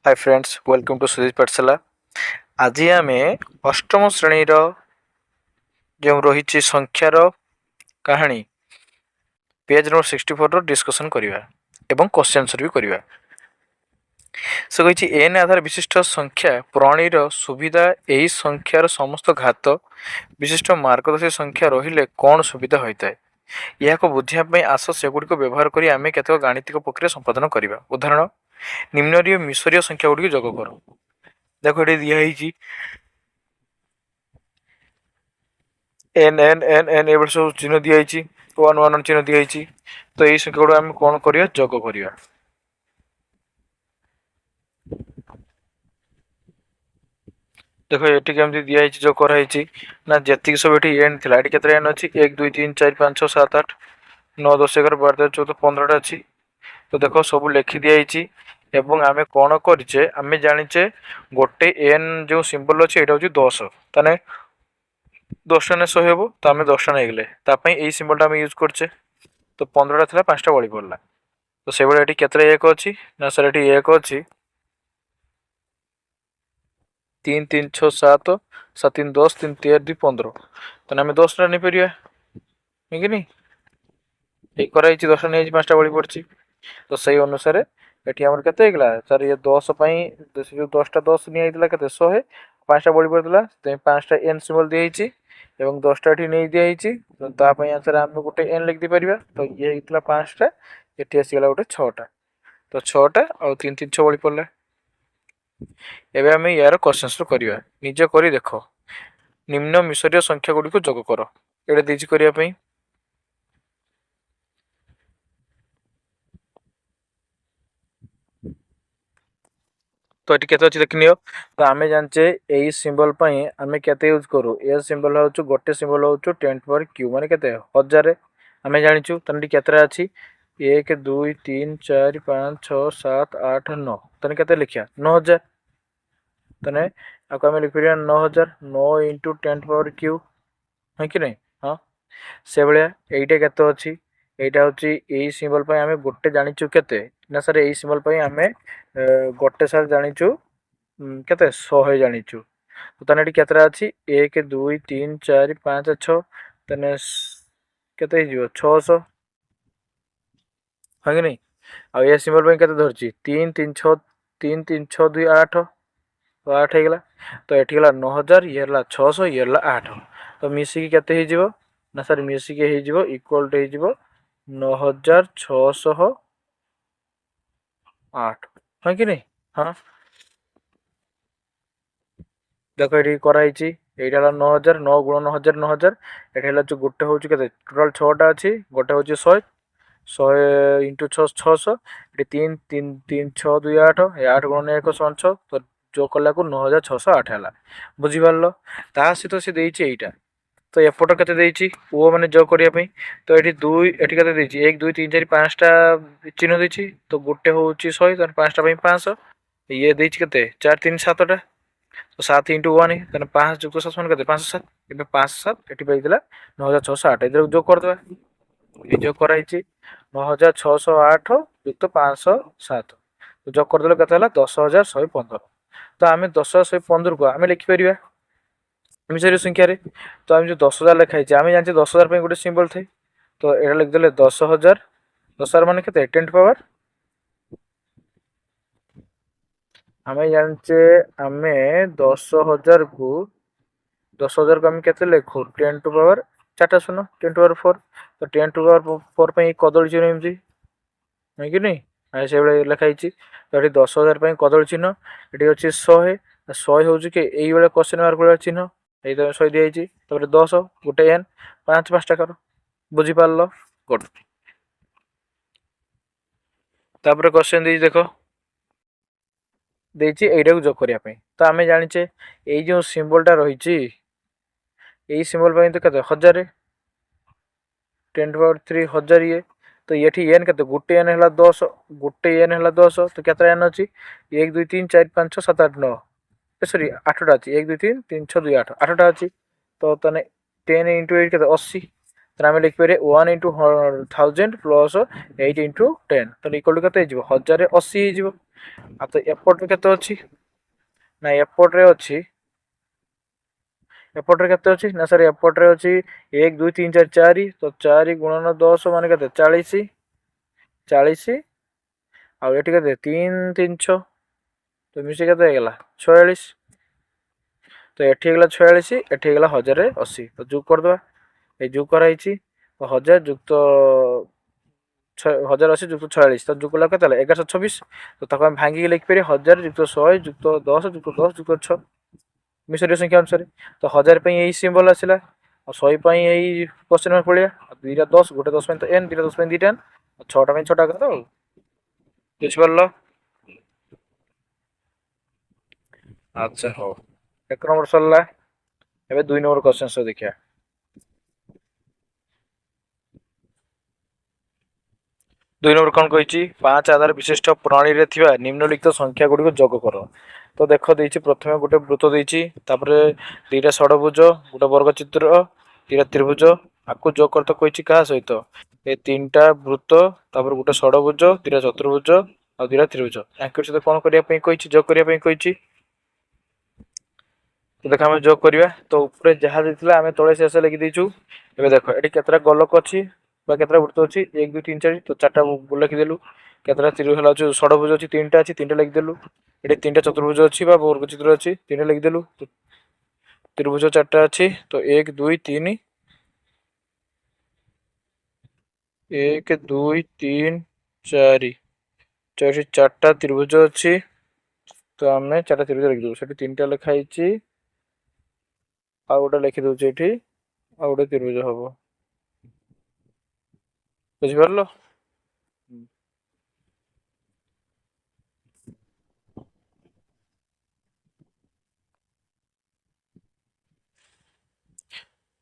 Hi friends, welcome to Sudhir Pathshala. आज आम अष्टम श्रेणी जो रही संख्यार कहानी पेज नंबर 64 डिस्कसन करवा एवं क्वेश्चन आंसर भी करवा। से कही एन आधार विशिष्ट संख्या प्रणालीर सुविधा यही संख्यार समस्त घात विशिष्ट मार्गदर्शी संख्या रहिले कौन सुविधा होता है यह बुझापी आस सेगुड़ी व्यवहार कर आम केतक गाणितिक प्रक्रिया संपादन करवा। उदाहरण निम्न मिश्रीय संख्या गुड़ी जोग कर। देखो ये दिखाई एन एन एन एन ए सब चिन्ह दिखाई वन वन चिन्ह दिखाई। तो यही संख्या गुड़ा आम कौन करवा जोग करवा। देखो ये केमती दिखाई जो कराई ना जी सब ये एन थी ये एन अच्छी 1 2 3 4 5 6 7 8 9 10 11 12 13 14 15टा अच्छी। तो देखो सब लिखि दिखाई एवं आम कौन करे आम जाचे गोटे एन जो सिंबल अच्छे यहाँ हूँ 10 ताने 10टा ने 100 हम तो आम 10टा नहीं यही सिंबलटा आम यूज करचे। तो 15टा थी 5टा बड़ी पड़ा। तो से भाई ये एक अच्छी ना सर ये एक अच्छी 3 3 6 7 7 3 10 3 13 2 15 तो आम 10टा नहीं पार है कि नहीं ये कराई 10टा नहीं 5टा बड़ी पड़ी। तो सही अनुसार ये आम के सर ये 10 जो 10टा 10 नहीं के 100 5टा बड़ी पड़ा 5टा एन सिम्बल दिखाई एवं 10टा ये नहीं दिखाई। तो आंसर आम गोटे एन लिखी पार। तो ये होता 5टा ये आसगला गोटे 6टा। तो 6टा और 3 3 6 बड़ी पड़ा। एवं आम यार क्वेश्चन करवा निजे कर देख निम्न मिश्रीय संख्या गुड़ी को जोग कर ये दीजिए करने। तो ये के देख नि। तो आम जाने यही सिंबल आम के यूज करूँ ए सिंबल हूँ गोटे सिंबल हूँ 10 पावर क्यू माने के 1000 आम जाचु तेनाली केतटा अच्छी 1 2 3 4 5 6 7 8 9 तेना के लिखा 9000 तेने आपको आम लिखिपर 9000 9 इंटू 10 पावर क्यू है कि नहीं। हाँ से भाया यहीटा के अच्छी यहाँ हूँ यही सिंबल आम गोटे जाचु के ना सर यही सिंबल आम गोटे सार जाचु के 100 जाचु। तो तेना ये केतटा अच्छी 1 2 3 4 5 6 तेने के 600 है कि नहीं। आ ये सिंबल के धरची 3 3 6 3 3 6 2 8 तो 8 होगा। तो ये गला 9000 ये 600 ये 8 तो मिसिकी के ना सर मिसिकी इक्वल टू हो 9608 है कि नहीं। हाँ देखो ये कराई यहाँ 9000 9 गुण 9000 9000 ये जो गोटे हूँ के टोटाल 6टा अच्छी गोटे हूँ 100 100 इंटू 600 ये 3 3 3 6 2 8 8 गुण 1 6 तो जो कला को 9608 है बुझीपार। ता सहित सी देटा तो एपट के ओ मैंने जो करने तो ये दुई ये 1 2 3 4 5टा चिन्ह देती। तो गोटे हूँ 100 5टा 500 ये के 4 3 7टा तो 7 इंटू 1 तेना 5 जुक्त 7 मान के 507 ये 507 ये पाई 9608 इधर जो करदे ये जो कराई 9608 युक्त 507 तो जो करदे के 10115। तो आम 10115 को आम लिखिपर मिश्र संख्या रे। तो आम जो 10,000 लिखाई आम जानते 10,000 गोटे सिंबल थे तो यहाँ लिखदे 10,000 10,000 मान के 10 पावर आम जानचे आम 10,000 को 10,000 को आम के लिखु 10 टू पावर 4टा शून्य 10 टू पावर 4 तो 10 टू पावर 4 कदली चिन्ह एमती है कि नहीं से भाई लिखाई। तो ये 10,000 कदली चिन्ह ये अच्छे 100 100 हूँ कि यही भाई क्वेश्चन मार्क भाया चिन्ह ये 100 दिखाई 10 गोटे एन 5 5टा कर बुझीपार गुड। तापर क्वेश्चन दी देख देती यहीटा को जोग करने। तो आम जाचे ये जो सिंबलटा रही यही सिंबल तो के 1000 10 पावर 3 1000 ये तो ये एन के गोटे एन है 10 गोटे एन है 10 तो क्या एन अच्छी 1 2 3 4 5 6 7 8 9 सरी 8टा अच्छी 1 2 3 3 6 2 8 8टा अच्छी। तो 10 इंटू 8 के 80 तो आम लिखिपर 1 इंटू 1000 प्लस 8 इंटू 10 तो इक्वल टू के 1080 हो। तो एपटे के ना एपटे अच्छी एपटे के ना सर एपटे अच्छी 1 2 3 4 4 तो 4 गुणन 10 मान के 40 40 आउ ये के 3 3 6 तो मिसी के 46 तो ये गला 46 ये गला 1080 तो जुग करदे ये जुग कराई तो 1000 जुक्त 1080 जुक्त 46 तो जुग कला के 1126 तो तक हम भांगी लिखिपर 1000 जुक्त 100 जुक्त 10 जुक्त 10 जुक्त 6 मिसरीय संख्या अनुसार तो 1000 यही सिंबल आसला और 100 यही क्वेश्चन मार्क पड़िया दुईटा 10 गोटे 10 तो एन दुईटा 10 दुईटा एन 6टा 6टा कर दो बुझिपार। अच्छा हो 1 नंबर सरला एबे 2 नंबर क्वेश्चन देखिया 2 नंबर कौन कही 5 आधार विशिष्ट प्रणाली रे थिबा निम्नलिखित संख्या गुडी को जोग कर तो देख देछि प्रथमे गोटे वृत्त देछि तापरे दुईटा षडभुज गोटे वर्ग चित्र दुईटा त्रिभुज आकु जोग कर तो कही कहा सहित ए तीनटा वृत्त तापर गोटे षडभुज दुईटा चतुर्भुज और दुईटा त्रिभुज आंकर सहित कौन करिया पई कही जोग करिया पई कही तो देख आम जोग करवा तो ऊपर जहाँ देता आम तले शेष लिखि देचु ए देख ये केतटा गोलक अच्छी केतटा वृत्त अच्छी 1 2 3 4 तो 4टा लिखिदेलु केतटा त्रिभुज षडभुज अच्छी 3टा अच्छी 3टा लिखिदेलु ये 3टा चतुर्भुज अच्छी वर्ग चित्र अच्छी 3टा लिखिदेलु तो त्रिभुज 4टा अच्छी तो 1 2 3 1 2 3 4 4टा त्रिभुज अच्छी तो आम 4टा त्रिभुज लिखिदेलु से 3टा लिखाई आ गोटे लिखि दउचे एठी आ गोटे त्रिभुज हबो बुझि परलो।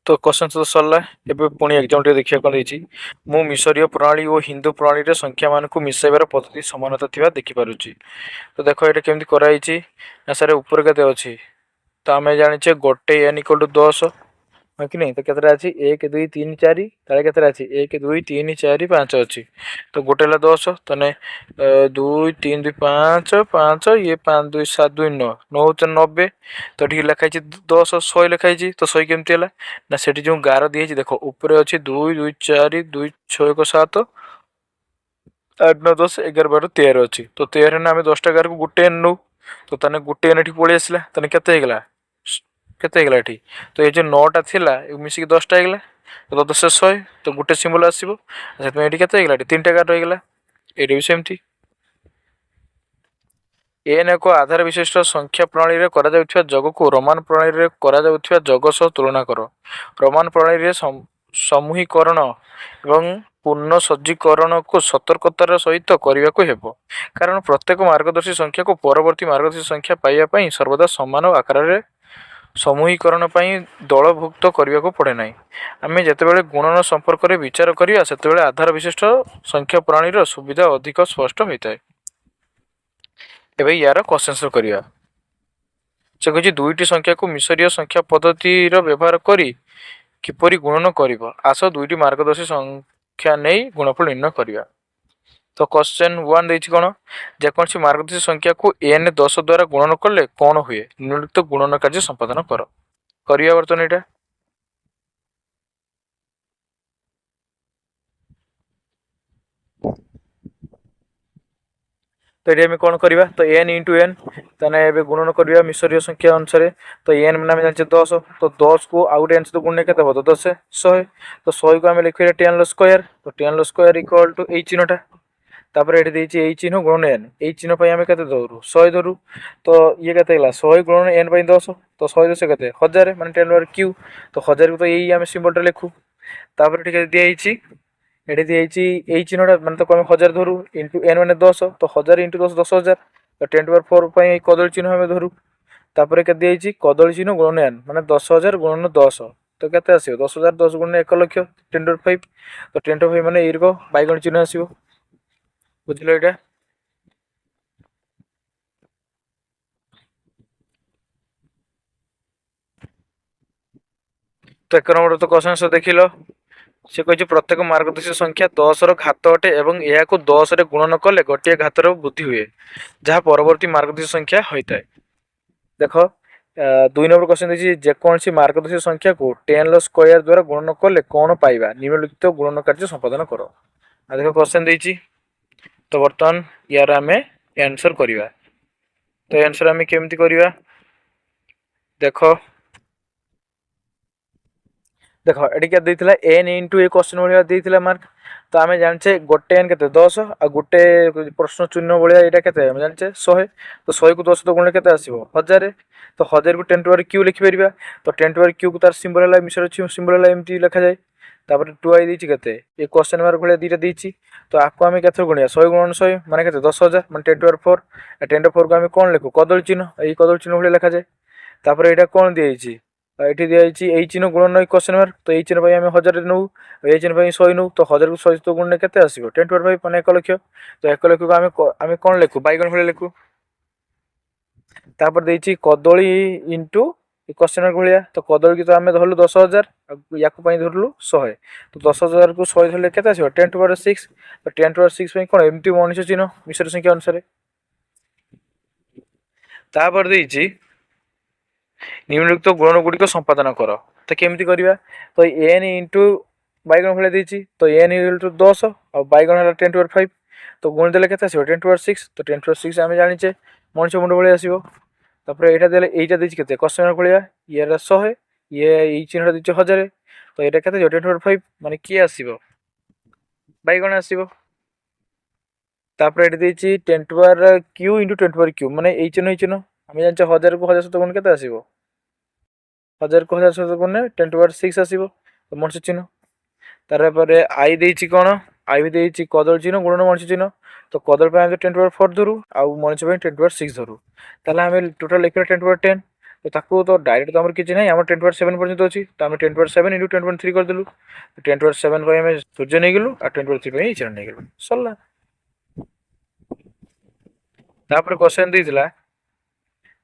तो क्वेश्चन तो सरला एबे पुणी एग्जाम टे देखिया कोन देछि मु मिसरीय प्रणाली और हिंदू प्रणाली रे संख्या मान को मिसाइबार पद्धति समानता थिबा देखि पारुछि तो देखो एटा केमति कराइछि ना सर ऊपर केते अछि तो आमे जानिछे गोटे n = 10 हाँ कि नहीं तो केतरा अच्छी 1 2 3 4 ताले केतरा अच्छी 1 2 3 4 5 अच्छी तो गोटे ला 10 तने 2 3 2 5 5 ये 5 2 7 2 9 9 होते 90 तो ठीक लिखाई 10 100 लिखाई तो 100 केमती है ना सेठी जो गार दी देखो ऊपर अच्छी 2 2 4 2 6 1 7 8 9 10 11 12 13 अच्छी तो 13 ना आम 10टा गार को गोटे एन नौ तो तने गोटे एन पलि आसला तने केते हेगला केते हेगला एठी तो ये जो 9टा थिला मिसिक 10टा हेगला तो 10 100 तो गोटे सिंबल आसीबो सेतमे एठी केते हेगला 3टा गार हेगला एठी भी सेमती एन एक आधार विशिष्ट संख्या प्रणाली रे करा जाउथिबा जग को रोमान प्रणाली रे करा जाउथिबा जग सह तुलना करो रोमान प्रणाली रे समूहीकरण एवं पूर्ण सज्जीकरण को सतर्कतार सहित करने को हेबो कारण प्रत्येक मार्गदर्शी संख्या को परवर्ती मार्गदर्शी संख्या पाइबा पई सर्वदा समान आकार रे समूहीकरण दलभुक्त करने को पड़े ना आम जितेबाला गुणन संपर्क में विचार करिया सेतेबाला आधार विशिष्ट संख्या प्रणाली सुविधा अधिक स्पष्ट होता है। एबे यार क्वेश्चन करिया से कही दुईटी संख्या को मिसरीय संख्या पद्धति व्यवहार करी किपरि गुणन करिबो आस दुईटी मार्गदर्शी संख्या नहीं गुणफल निर्णय करिया तो क्वेश्चन 1 देछि कोन जेकोसी मार्गदर्शी संख्या को n 10 द्वारा गुणन करले कोन हुए निम्नलिखित गुणन कार्य संपादन करो करिया वर्तन एटा तो ये कौन करवा तो n इंटू एन ताने गुणन करवा मिसरीय संख्या अनुसार तो n मैंने जानते 10 तो 10 को आउट एन सहित गुणन के 10 100 तो 100 को आम लिखे 10 स्क्वायर तो 10 स्क्वायर इक्वल टू एई चिन्हटा तापर एठी देछि एई चिन्ह गुणन n एई चिन्ह पई आमे केते धरू 100 धरू तो ये केते हला 100 गुणन n पई 10 तो 100 10 केते 1000 माने 10 पावर q तो 1000 को तो एई आमे सिंबल टा लिखू तापर एठी केते दिया एठी दिया एई चिन्हटा माने तो कम 1000 धरू इनटू n माने 10 तो 1000 इनटू 10 10000 तो 10 टू पावर 4 पई कदली चिन्ह आमे धरू तापर के दिया कदली चिन्ह गुणन n माने 10000 गुणन 10 तो केते आसीबो 10000 10 गुणन 1 लाख 10 टू 5 तो 10 टू 5 माने एइरको बाइगण चिन्ह आसीबो बुझलो एटा तो 1 नंबर तो क्वेश्चन से देखिलो से कही प्रत्येक मार्गदर्शी संख्या 10 घात अटे एवं यह 10 रे गुणन कले गोटे घातर वृद्धि हुए जहाँ परवर्ती मार्गदर्शी संख्या होता है। देख 2 नंबर क्वेश्चन देखिए जेकोसी मार्गदर्शी संख्या को 10 स्क्वायर द्वारा गुणन कले कौन पाइबा निम्नलिखित गुणन कार्य संपादन कर। देख क्वेश्चन देछि तो बर्तमान यार आम आंसर करवा। तो आंसर आम केमती करवा देख देख ये क्या देता एन इंटू ए क्वेश्चन भाया देता मार्क। तो आम जाने गोटे एन के 10 आ गोटे प्रश्न चिन्ह भाया यहाँ के जाने 100। तो 100 को 10 तो गुण के आसो 1000। तो 1000 को 10 टू पावर क्यू लिखिपर। तो 10 टू पावर क्यू को तार सिंबल है मिसर सिंबल है एमती लिखा जाए। तापर 2 आई देती के ये क्वेश्चन मार्क भाया दुटा देती। तो आपको आम के गुणिया 100 गुणन 100 माने के 10,000 मैं 10 टू पावर 4 10 टू 4 को आम कौन लिखू कदली चिन्ह ये कदली चिन्ह भाया लिखा जाए। तापर यहाँ कौन दिखाई ये दिखाई चिन्ह गुणन क्वेश्चन मार्क। तो ये चिन्ह आम 1000 नौ ये चिन्ह 100 नौ। तो 1000 को 100 तो गुण के 10 टू पावर 5 मैंने 1 लक्ष। तो 1 लक्ष को आम कौन लिखू बैगन भाई लिखू। तापर देती कदली इंटू क्वेश्चन मार्क भाया। तो कदली की तो आम धरलु 10,000 या धरलु 100। तो 10,000 को 100 धरले के 10 टू पावर 6। तो 10 टू पावर 6 कौन एमती मनुष्य चिन्ह मिश्र संख्या अनुसार। तापर देती निम्नलिखित गुणन गुड़िक संपादन कर। तो केमती करवा तो एन इंटू बैगन भाया देती। तो एन इंटू 10 और बैगन है 10 टू पावर 5। तो गुण देले के 10 टू पावर 6। तो 10 टू पावर 6 आम जाने मनुष्य मुंड भाई आसो। तापर यहाँ देले यहीटा देती के क्वेश्चन मार्क भाया ये 100 ये चिन्हटा देती 1000। तो यहाँ के 10 टू पावर 5 माने किए आसो बैगन आसो। तापर ये देती 10 to power Q into 10 to power Q माने ये चिन्ह आम जाने 1000 को 1000 सहित गुण के आसो 1000 को 1000 सहित गुण 10 टू पावर 6 आसो। तो मनुष्य चिन्ह तार आई देती कौन आई भी देती कदल चिन्ह गुणन मनुष्य चिन्ह। तो कदल 10 टू पावर 4 धरू आउ मनुष्य 10 टू पावर 6 धरू। ताहले आम टोटाल लिखा 10 टू पावर 10। तो ताकू तो डायरेक्ट तो आम किसी ना आम 10 टू पावर 7 पर्यटन अच्छी। तो आम 10 to power 7 into 10 to power 3 करदेलु। 10 टू पावर 7 आम सूर्य नहीं गलु और 10 टू पावर 3 इचर नहीं गलु सरला। तापर क्वेश्चन देइतिला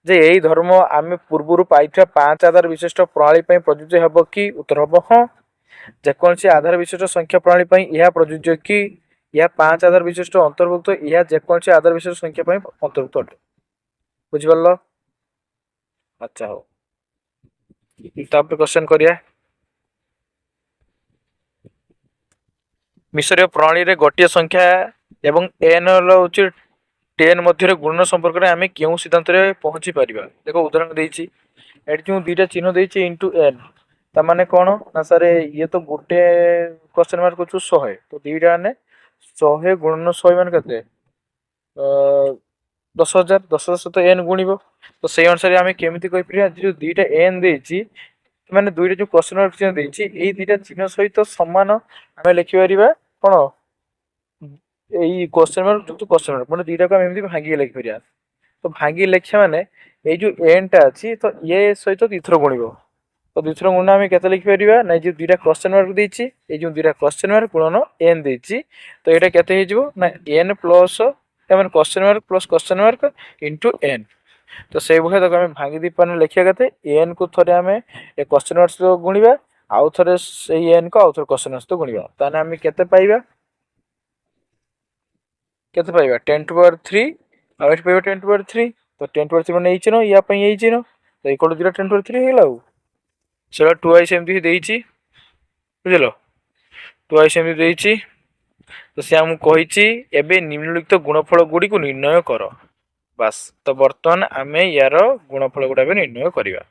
जे यही धर्म आम पूर्व पाई 5 आधार विशिष्ट प्रणाली प्रযোज्य हेब कि उत्तर हम हाँ। जेकोसी आधार विशिष्ट संख्या प्रणाली यह प्रযোज्य कि यह 5 आधार विशिष्ट अंतर्भुक्त यह जेकोसी आधार विशिष्ट संख्या अंतर्भुक्त अटे बुझिपार। अच्छा हो तापर क्वेश्चन करिया मिश्र प्रणाली रे गोटे संख्या एवं एन हूँ 10 मध्य गुणन संपर्क में आम क्यों सिद्धांत पहुंची पारिबा। देखो उदाहरण देती ये जो दुईटा चिन्ह देती इंटू एन ताने कौन ना सर ये तो गोटे क्वेश्चन मार्क अच्छु 100। तो दुईटा ने 100 गुणन 100 मान के 10,000 10,000 सहित एन गुणिब। तो से अनुसार आम केमी कहीपर जो दुईटा एन देती मैंने दुईटा जो क्वेश्चन मार्क चिन्ह देती यही दुईटा चिन्ह सहित सामान आम लिखिपर कौन यही क्वेश्चन मार्क जो क्वेश्चन मार्क मैंने दुईटा को एमती भांगी लिखिपर। तो भांगी लेखा माने ये जो एन टा अच्छी तो ये सहित दुईथर गुणिब। तो दुईथर गुण आम के लिखिपर ना जो दुईटा क्वेश्चन मार्क देती ये जो दुईटा क्वेश्चन मार्क गुणन एन देती। तो यहाँ के ना एन प्लस मैंने question mark plus question mark into N. तो से भाई तक आम भांगी दी पाने लिखा के एन को थे आम ए क्वेश्चन मार्क सहित गुणा आउ थे से एन को आउ थे क्वेश्चन मार्क सहित गुणा ताने आम के पाइबा केते पाइबा 10 टू पावर 3 और एट पाइबा 10 टू पावर 3। तो 10 टू पावर 3 माने ये चिन्ह या पई ये चिन्ह तो इक्वल टू 10 टू पावर 3 हेला सेला 2i सेमती देइची बुझलो 2i सेमती देइची। तो से हम कहिची एबे निम्नलिखित गुणफल गुडी को निर्णय कर बस। तो वर्तमान आमे यार गुणफल गुडा निर्णय करिवा।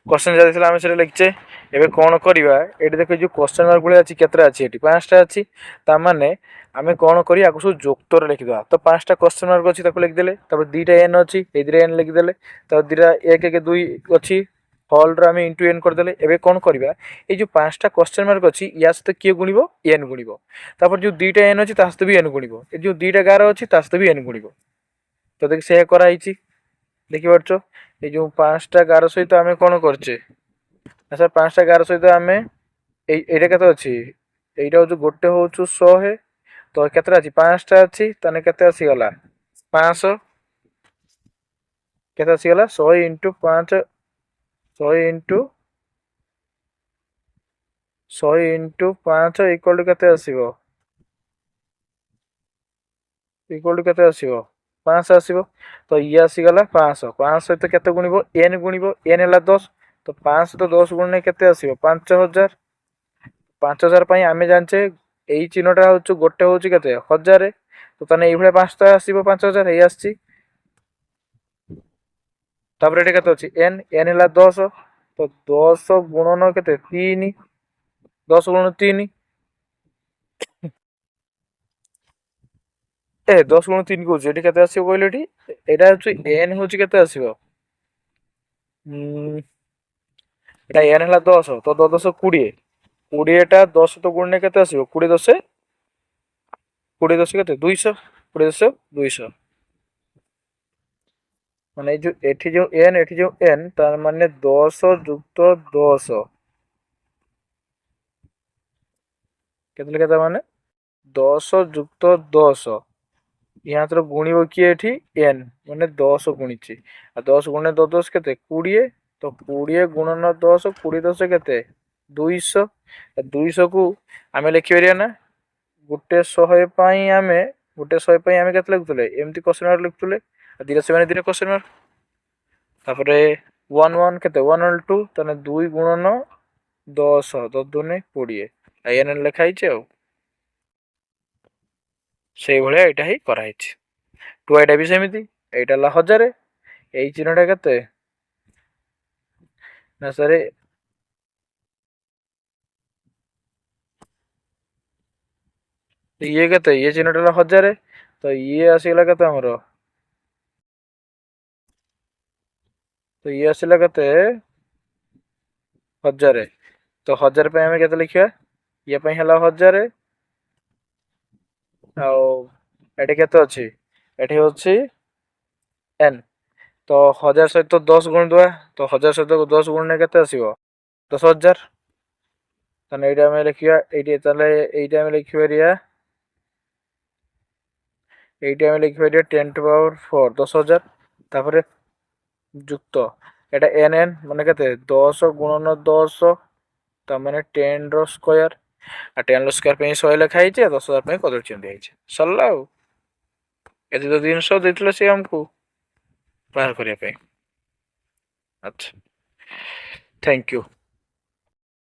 क्वेश्चन जाथिला आमे सेटा लिखचे एबे कोन करिवा एटी देखो जो क्वेश्चन मार्क भले अछि केतरा अछि एटी 5टा अछि ता माने आमे कोन करी आगु सब जोक्तर लिखि दवा। तो 5टा क्वेश्चन मार्क अछि ताको लिख देले तब दुईटा एन अछि ए दुईटा एन लिखि देले तब दुईटा 1 1 2 अछि होल रो आमे इनटू एन कर देले। एबे कोन करिवा ए जो 5टा क्वेश्चन मार्क अछि या सते के गुणिबो एन गुणिबो तापर जो दुईटा एन अछि ता सते भी एन गुणिबो ए जो दुईटा गार अछि ता सते भी एन गुणिबो। तो देख से करा आइछि देखि परछो ये जो 5टा गार सहित आमे कोन करछे सर 5टा गार सहित आमे एटा केते अछि एटा जो गोटे होछु 100 तो केतरा अछि 5टा अछि तने केते आसी गला 500 केते आसी गला 100 * 5 100 * 100 ଇଣ୍ଟୁ 5 ଇକ୍ୱାଲ୍ ଟୁ କେତେ ଆସିବ? ଇକ୍ୱାଲ୍ ଟୁ କେତେ ଆସିବ? 500 ଆସିବ। ତ ଇଏ ଆସିଗଲା 500। 500 ସହିତ କେତେ ଗୁଣିବ? n ଗୁଣିବ। n ହେଲା 10। ତ 500 ତ 10 ଗୁଣିଲେ କେତେ ଆସିବ? 5000। 5000 ପାଇଁ ଆମେ ଜାଣିଛେ ଏଇ ଚିହ୍ନଟା ହଉଛି ଗୋଟେ ହଉଛି କେତେ? 1000। ତ ତାହେଲେ ଏଇଭଳିଆ 5ଟା ଆସିବ 5000। ଏଇ ଆସିଛି। ତାପରେ ଏଠି କେତେ ଅଛି? n। n ହେଲା 10। ତ 10 ଗୁଣନ କେତେ? 3। 10 ଗୁଣନ 3। 10 ଗୁଣ 3 କହୁଛି। ଏଠି କେତେ ଆସିବ କହିଲେ? ଏଠି ଏଇଟା ହଉଛି n ହଉଛି କେତେ ଆସିବ? ଏଟା n ହେଲା 10। ତ 10 20। 20ଟା 10 ତ ଗୁଣିଲେ କେତେ ଆସିବ? 20 10 କେତେ? 200। 20 10 200। ମାନେ ଏଇ ଯୋଉ ଏଠି ଯୋଉ n ଏଠି ଯୋଉ n ତାର ମାନେ 10 ଯୁକ୍ତ 10 କେତେ ଲେଖା? ତା ମାନେ 10 ଯୁକ୍ତ 10 यहाँ तर गुणिब किए एठी n माने 10 गुणिछि। आ 10 गुणे 10 केते? 20। तो 20 गुणन 10 20 10 केते? 200। 200 को आमे लिखि परिया ना? गुटे 100 पई आमे गुटे 100 पई आमे केते लिखुतले? एमती क्वेश्चन मार्क लिखुतले। दिने से माने दिने क्वेश्चन मार्क। तापरे 1 1 केते? 1 1 2 तने 2 गुणन 10 10 दुने 20 आयन लिखा हिचे। आ सेई भलिया एटा ही करा हिचे। टू एटा भी सेमिति। एटा ला 1000। एई चिन्हटा केते? ना सरे ये केते? ये चिन्हटा ला 1000। तो ये आसीगला केते हमरो? तो ये आसीला केते? 1000। तो 1000 पे हमें केते लिखिया? ये पे हला 1000। आउ एटे केते अछि? एटे होछि n। तो 1000 सहित 10 गुण दवा। तो 1000 सहित 10 गुणने केते आसीबो? 10000। ताने एटा हमें लिखिया एटी ताले एटा हमें लिखि परिया। एटा हमें लिखि परिया 10 टू पावर 4 10000। तापरे जुक्त एटा n माने केते? 10 गुणन 10 ता माने 10 रो स्क्वायर। आ 10 रो स्क्वायर पे 100 लिखा हिचे। 10000 पे कदर चिन्ह दिया हिचे। सरला। एति तो 300 देथिले से हमको बाहर करिया पे। अच्छा थैंक यू।